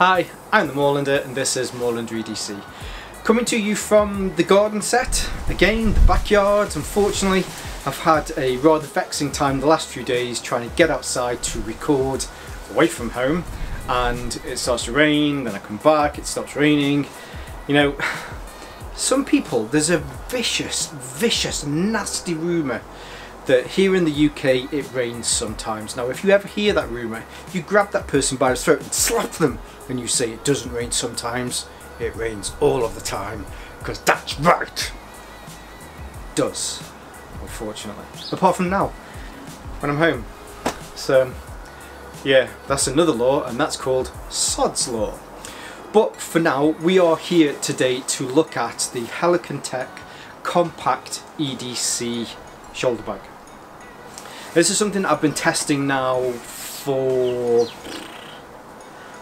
Hi, I'm the Moorlander and this is Moorlander EDC. Coming to you from the garden set, again the backyard. Unfortunately I've had a rather vexing time the last few days trying to get outside to record away from home, and it starts to rain, then I come back, it stops raining. You know, some people, there's a vicious nasty rumour that here in the UK it rains sometimes. Now if you ever hear that rumour, you grab that person by the throat and slap them and you say it doesn't rain sometimes, it rains all of the time, because that's right. It does, unfortunately. Apart from now, when I'm home. So yeah, that's another law, and that's called Sod's Law. But for now, we are here today to look at the helikon-tex compact EDC shoulder bag. This is something I've been testing now for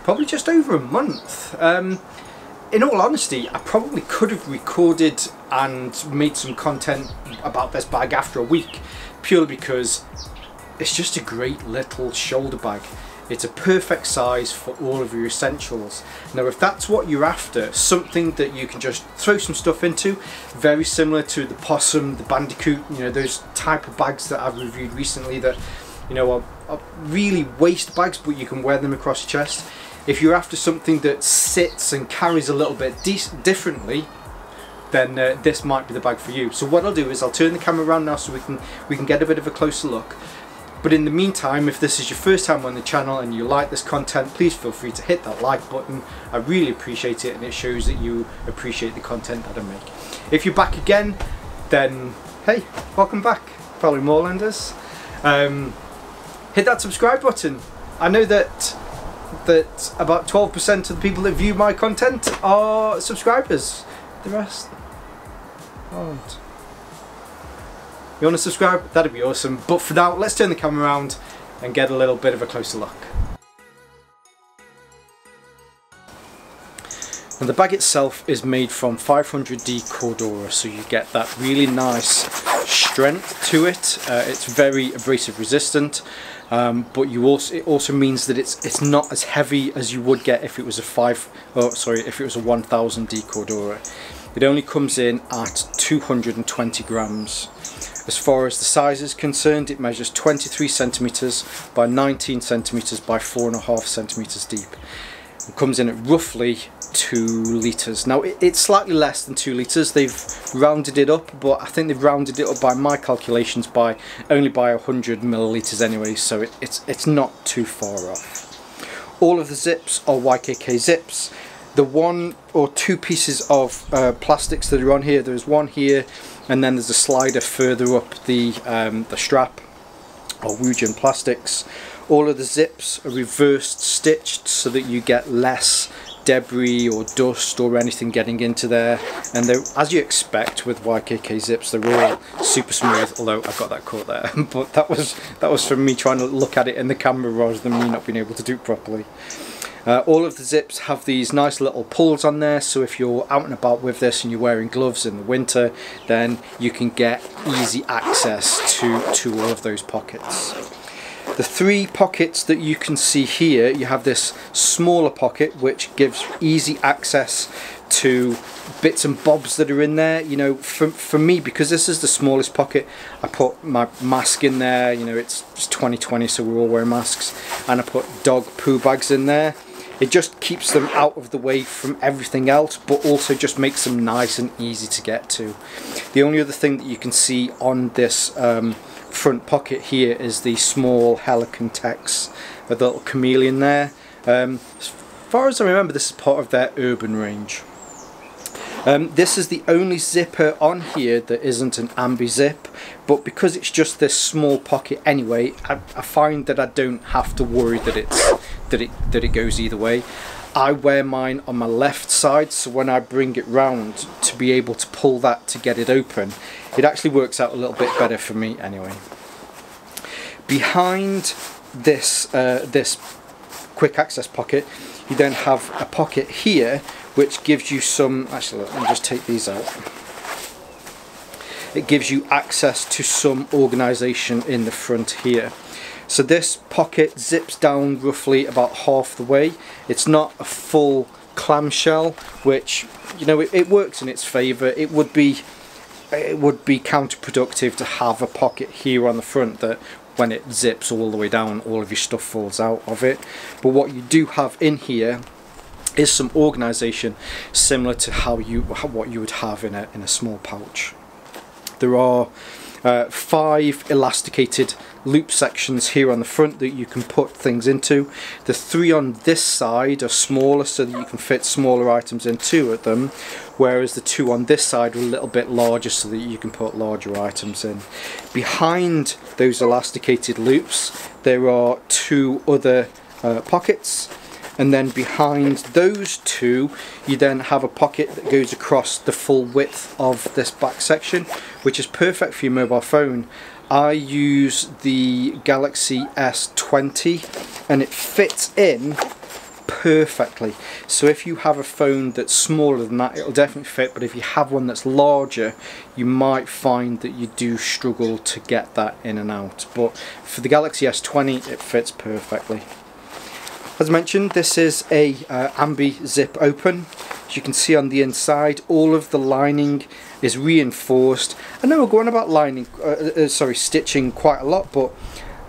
probably just over a month. In all honesty, I probably could have recorded and made some content about this bag after a week, purely because it's just a great little shoulder bag. It's a perfect size for all of your essentials. Now if that's what you're after, something that you can just throw some stuff into, very similar to the Possum, the Bandicoot, you know, those type of bags that I've reviewed recently that, you know, are really waist bags, but you can wear them across your chest. If you're after something that sits and carries a little bit differently, then this might be the bag for you. So what I'll do is I'll turn the camera around now so we can get a bit of a closer look. But in the meantime, if this is your first time on the channel and you like this content, please feel free to hit that like button. I really appreciate it, and it shows that you appreciate the content that I make. If you're back again, then hey, welcome back, fellow Moorlanders. Hit that subscribe button. I know that about 12% of the people that view my content are subscribers. The rest aren't. You want to subscribe? That'd be awesome. But for now, let's turn the camera around and get a little bit of a closer look. Now the bag itself is made from 500D Cordura, so you get that really nice strength to it. It's very abrasive resistant, but it also means that it's not as heavy as you would get if it was a 1000D Cordura. It only comes in at 220 grams. As far as the size is concerned, it measures 23 centimeters by 19 centimeters by 4.5 centimeters deep. It comes in at roughly 2 litres. Now it's slightly less than 2 litres. They've rounded it up, but I think they've rounded it up by my calculations only by 100 millilitres anyway, so it's not too far off. All of the zips are YKK zips. The 1 or 2 pieces of plastics that are on here, there's one here, and then there's a slider further up the strap, or Woojin plastics. All of the zips are reversed stitched so that you get less debris or dust or anything getting into there, and they're, as you expect with YKK zips, they're all super smooth, although I got that caught there. But that was from me trying to look at it in the camera rather than me not being able to do it properly. All of the zips have these nice little pulls on there, so if you're out and about with this and you're wearing gloves in the winter, then you can get easy access to all of those pockets. The 3 pockets that you can see here, you have this smaller pocket which gives easy access to bits and bobs that are in there. You know, for me, because this is the smallest pocket, I put my mask in there. You know, it's 2020, so we're all wearing masks, and I put dog poo bags in there. It just keeps them out of the way from everything else, but also just makes them nice and easy to get to. The only other thing that you can see on this front pocket here is the small helikon-tex, a little chameleon there. As far as I remember, this is part of their urban range. This is the only zipper on here that isn't an ambi zip, but because it's just this small pocket anyway, I find that I don't have to worry that it goes either way. I wear mine on my left side, so when I bring it round to be able to pull that to get it open, it actually works out a little bit better for me anyway. Behind this this quick access pocket, you then have a pocket here which gives you some, actually let me just take these out. It gives you access to some organisation in the front here. So this pocket zips down roughly about half the way. It's not a full clamshell, which, you know, it works in its favour. It would be counterproductive to have a pocket here on the front that when it zips all the way down, all of your stuff falls out of it. But what you do have in here is some organisation similar to what you would have in a small pouch. There are 5 elasticated loop sections here on the front that you can put things into. The 3 on this side are smaller so that you can fit smaller items into at them, whereas the 2 on this side are a little bit larger so that you can put larger items in. Behind those elasticated loops there are 2 other pockets, and then behind those 2 you then have a pocket that goes across the full width of this back section, which is perfect for your mobile phone. I use the Galaxy S20 and it fits in perfectly. So if you have a phone that's smaller than that, it'll definitely fit, but if you have one that's larger, you might find that you do struggle to get that in and out. But for the Galaxy S20 it fits perfectly. As mentioned, this is a ambi zip open. As you can see on the inside, all of the lining is reinforced. I know we're going about stitching quite a lot, but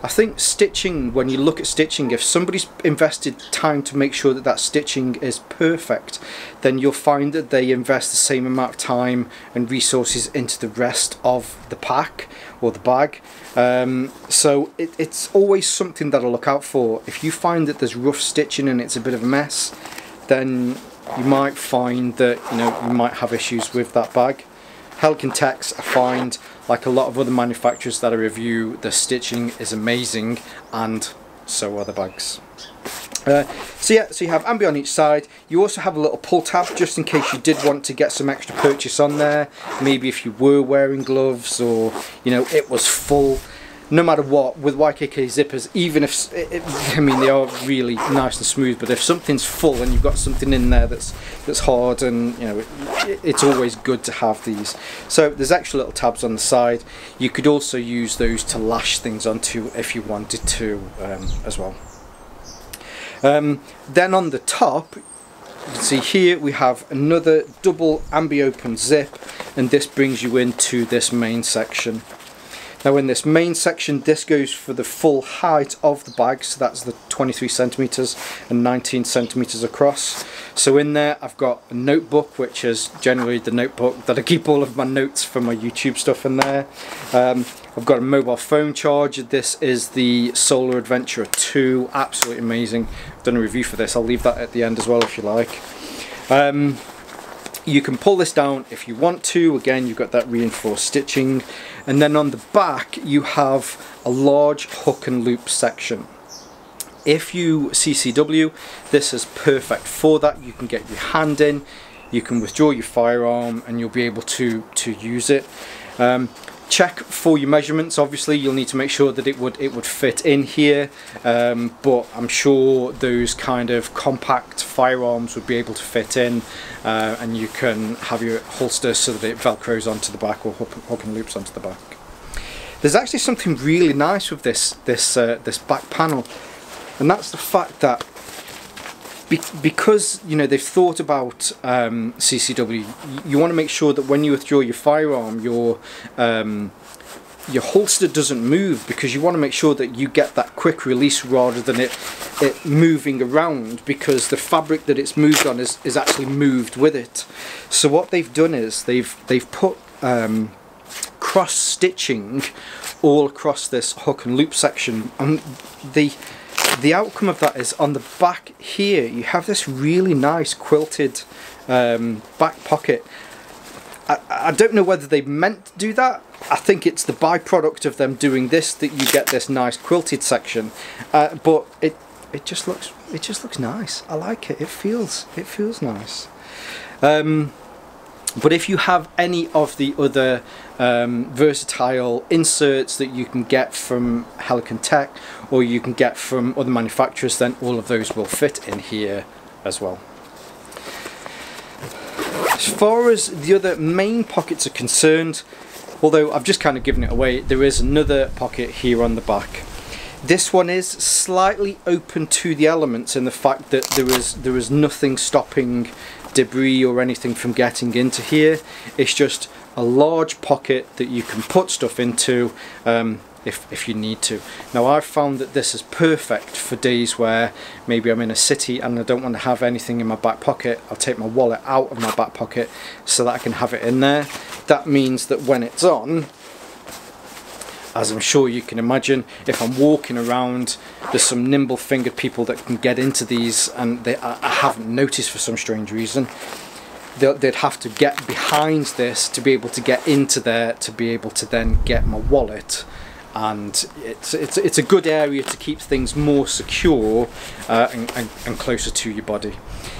I think stitching, when you look at stitching, if somebody's invested time to make sure that that stitching is perfect, then you'll find that they invest the same amount of time and resources into the rest of the pack or the bag. So it's always something that I look out for. If you find that there's rough stitching and it's a bit of a mess, then you might find that, you know, you might have issues with that bag. Helikon-tex, I find, like a lot of other manufacturers that I review, the stitching is amazing, and so are the bags. So you have ambi on each side. You also have a little pull tab just in case you did want to get some extra purchase on there. Maybe if you were wearing gloves, or, you know, it was full. No matter what, with YKK zippers, even if I mean, they are really nice and smooth, but if something's full and you've got something in there that's hard, and, you know, it's always good to have these. So there's extra little tabs on the side. You could also use those to lash things onto if you wanted to as well. Then on the top, you can see here we have another double ambi open zip, and this brings you into this main section. Now in this main section, this goes for the full height of the bag, so that's the 23 centimeters and 19 centimeters across. So in there I've got a notebook, which is generally the notebook that I keep all of my notes for my YouTube stuff in there. I've got a mobile phone charger. This is the Solar Adventurer 2, absolutely amazing. I've done a review for this, I'll leave that at the end as well if you like. You can pull this down if you want to. Again, you've got that reinforced stitching, and then on the back you have a large hook and loop section. If you CCW, this is perfect for that. You can get your hand in, you can withdraw your firearm, and you'll be able to use it. Check for your measurements. Obviously you'll need to make sure that it would fit in here, but I'm sure those kind of compact firearms would be able to fit in, and you can have your holster so that it velcros onto the back, or hook and loops onto the back. There's actually something really nice with this back panel, and that's the fact that because, you know, they've thought about CCW, you want to make sure that when you withdraw your firearm, your holster doesn't move, because you want to make sure that you get that quick release rather than it moving around, because the fabric that it's moved on is actually moved with it. So what they've done is they've put cross stitching all across this hook and loop section, and the outcome of that is on the back here you have this really nice quilted back pocket. I don't know whether they meant to do that. I think it's the byproduct of them doing this that you get this nice quilted section, but it just looks nice. I like it. It feels nice. But if you have any of the other versatile inserts that you can get from Helikon-tex, or you can get from other manufacturers, then all of those will fit in here as well. As far as the other main pockets are concerned, although I've just kind of given it away, there is another pocket here on the back. This one is slightly open to the elements in the fact that there is nothing stopping debris or anything from getting into here. It's just a large pocket that you can put stuff into if you need to. Now I've found that this is perfect for days where maybe I'm in a city and I don't want to have anything in my back pocket. I'll take my wallet out of my back pocket so that I can have it in there. That means that when it's on, as I'm sure you can imagine, if I'm walking around, there's some nimble fingered people that can get into these, and I haven't noticed for some strange reason. They'd have to get behind this to be able to get into there, to be able to then get my wallet. And it's a good area to keep things more secure and closer to your body.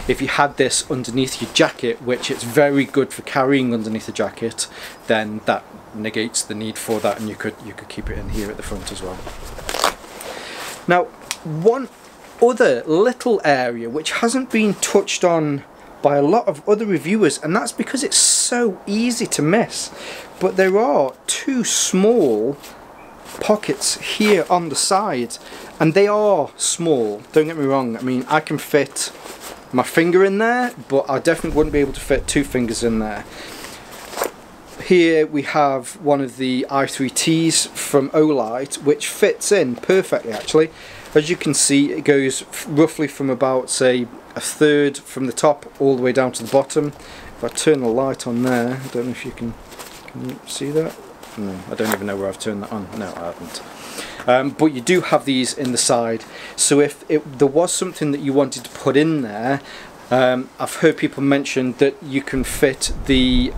If you had this underneath your jacket, which it's very good for carrying underneath the jacket, then that negates the need for that, and you could keep it in here at the front as well. Now, one other little area which hasn't been touched on by a lot of other reviewers, and that's because it's so easy to miss, but there are two small pockets here on the side, and they are small, don't get me wrong. I mean, I can fit my finger in there, but I definitely wouldn't be able to fit two fingers in there. Here we have one of the i3Ts from Olight, which fits in perfectly actually. As you can see, it goes roughly from about, say, a third from the top all the way down to the bottom. If I turn the light on there, I don't know if you can you see that? No, I don't even know where I've turned that on. No, I haven't. But you do have these in the side, so if there was something that you wanted to put in there, I've heard people mention that you can fit the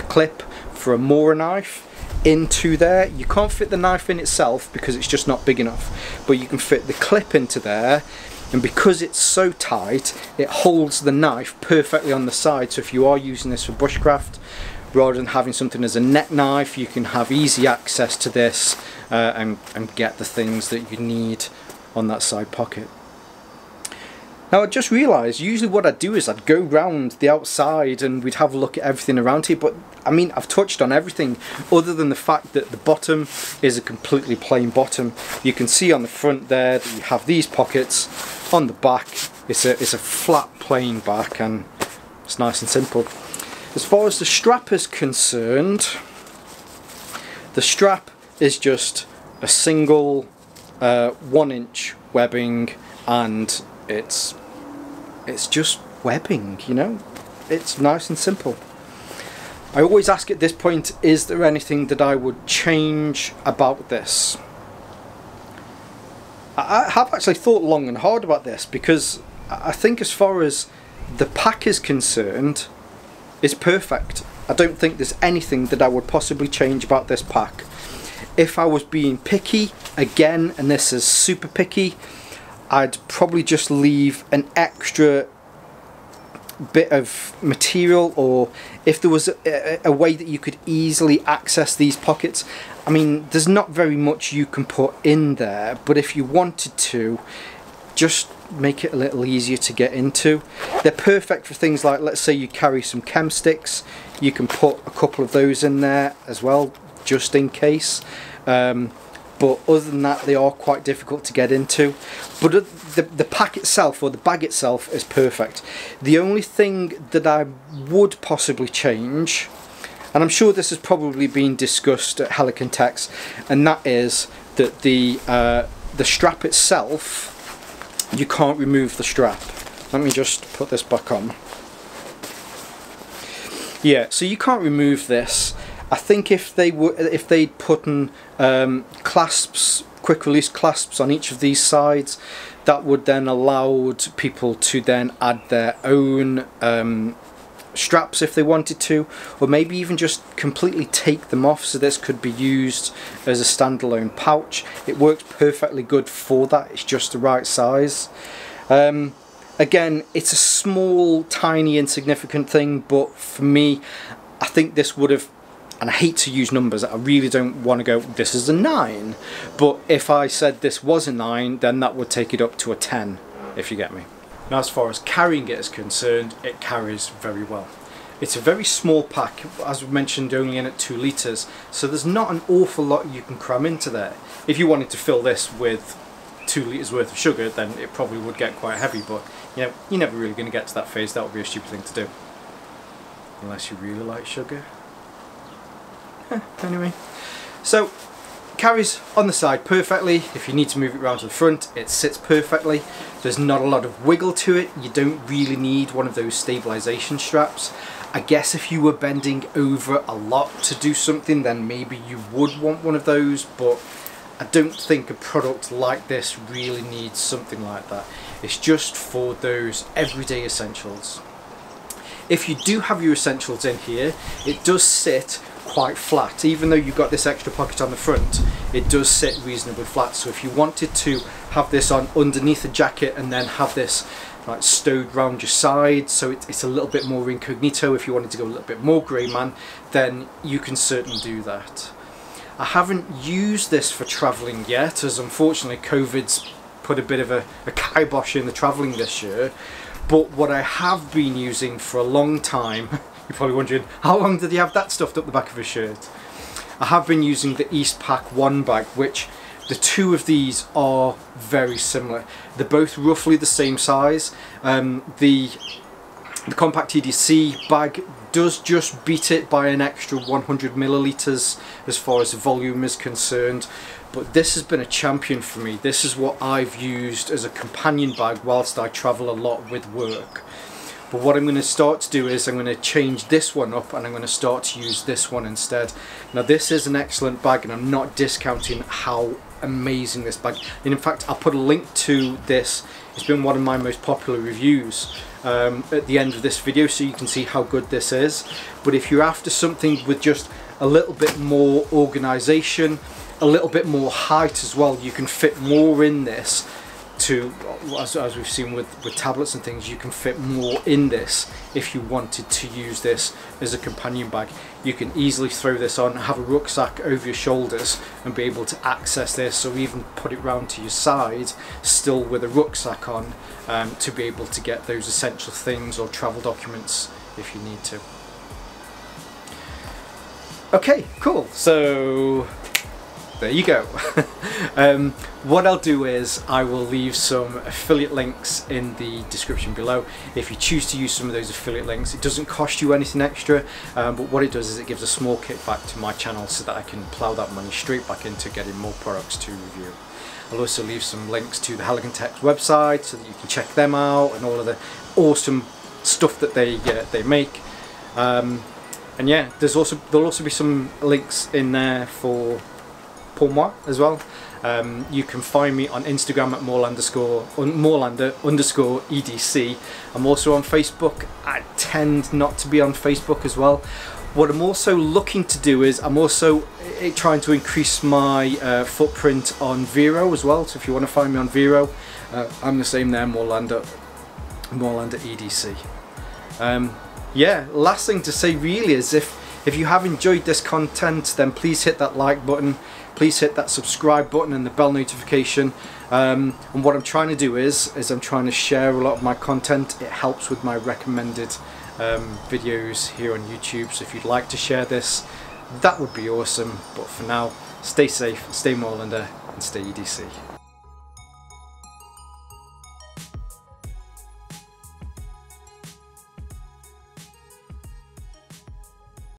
clip for a Moorlander knife into there. You can't fit the knife in itself because it's just not big enough, but you can fit the clip into there, and because it's so tight, it holds the knife perfectly on the side. So if you are using this for bushcraft, rather than having something as a neck knife, you can have easy access to this and get the things that you need on that side pocket. Now I just realised, usually what I'd do is I'd go round the outside and we'd have a look at everything around here, but I mean, I've touched on everything other than the fact that the bottom is a completely plain bottom. You can see on the front there that you have these pockets. On the back it's a flat plain back, and it's nice and simple. As far as the strap is concerned, the strap is just a single 1-inch webbing, and it's just webbing, you know, it's nice and simple. I always ask at this point, is there anything that I would change about this? I have actually thought long and hard about this, because I think as far as the pack is concerned, it's perfect. I don't think there's anything that I would possibly change about this pack. If I was being picky, again, and this is super picky, I'd probably just leave an extra bit of material, or if there was a way that you could easily access these pockets. I mean, there's not very much you can put in there, but if you wanted to, just make it a little easier to get into. They're perfect for things like, let's say you carry some chem sticks, you can put a couple of those in there as well, just in case. But other than that, they are quite difficult to get into. But the pack itself, or the bag itself, is perfect. The only thing that I would possibly change, and I'm sure this has probably been discussed at Helikon-tex, and that is that the strap itself, you can't remove the strap. Let me just put this back on. Yeah, so you can't remove this. I think if they'd put in clasps, quick release clasps on each of these sides, that would then allow people to then add their own straps if they wanted to, or maybe even just completely take them off, so this could be used as a standalone pouch. It works perfectly good for that, it's just the right size. Again, it's a small, tiny, insignificant thing, but for me, I think this would have, and I hate to use numbers, I really don't want to go, this is a 9, but if I said this was a 9, then that would take it up to a 10, if you get me. Now as far as carrying it is concerned, it carries very well. It's a very small pack, as we mentioned, only in at 2 litres, so there's not an awful lot you can cram into there. If you wanted to fill this with 2 litres worth of sugar, then it probably would get quite heavy, but you know, you're never really going to get to that phase. That would be a stupid thing to do. Unless you really like sugar. Anyway, so carries on the side perfectly. If you need to move it around to the front, it sits perfectly. There's not a lot of wiggle to it. You don't really need one of those stabilization straps. I guess if you were bending over a lot to do something, then maybe you would want one of those, but I don't think a product like this really needs something like that. It's just for those everyday essentials. If you do have your essentials in here, it does sit quite flat. Even though you've got this extra pocket on the front, it does sit reasonably flat. So if you wanted to have this on underneath the jacket and then have this like stowed round your side, so it's a little bit more incognito, if you wanted to go a little bit more grey man, then you can certainly do that. I haven't used this for travelling yet, as unfortunately COVID's put a bit of a kibosh in the travelling this year. But what I have been using for a long time, you're probably wondering, how long did he have that stuffed up the back of his shirt? I have been using the Eastpak 1 bag, which the two of these are very similar. They're both roughly the same size. The compact EDC bag does just beat it by an extra 100 millilitres as far as the volume is concerned. But this has been a champion for me. This is what I've used as a companion bag whilst I travel a lot with work. But what I'm going to start to do is I'm going to change this one up and I'm going to start to use this one instead. Now this is an excellent bag and I'm not discounting how amazing this bag. And in fact, I'll put a link to this. It's been one of my most popular reviews at the end of this video, so you can see how good this is. But if you're after something with just a little bit more organisation, a little bit more height as well, you can fit more in this. To as we've seen with tablets and things, you can fit more in this if you wanted to use this as a companion bag. You can easily throw this on, have a rucksack over your shoulders and be able to access this, or even put it round to your side still with a rucksack on, to be able to get those essential things or travel documents if you need to. Okay, cool, so there you go. What I'll do is I will leave some affiliate links in the description below. If you choose to use some of those affiliate links, it doesn't cost you anything extra, but what it does is it gives a small kickback to my channel so that I can plough that money straight back into getting more products to review. I'll also leave some links to the helikon-tex website so that you can check them out and all of the awesome stuff that they make. And yeah, there'll also be some links in there for moi as well. You can find me on Instagram at Moorlander_EDC. I'm also on Facebook. I tend not to be on Facebook as well. What I'm also looking to do is I'm also trying to increase my footprint on Vero as well. So if you want to find me on Vero, I'm the same there, Moorlander EDC. Yeah, last thing to say really is if you have enjoyed this content, then please hit that like button. Please hit that subscribe button and the bell notification. And what I'm trying to do is I'm trying to share a lot of my content. It helps with my recommended videos here on YouTube. So if you'd like to share this, that would be awesome. But for now, stay safe, stay Moorlander, and stay EDC.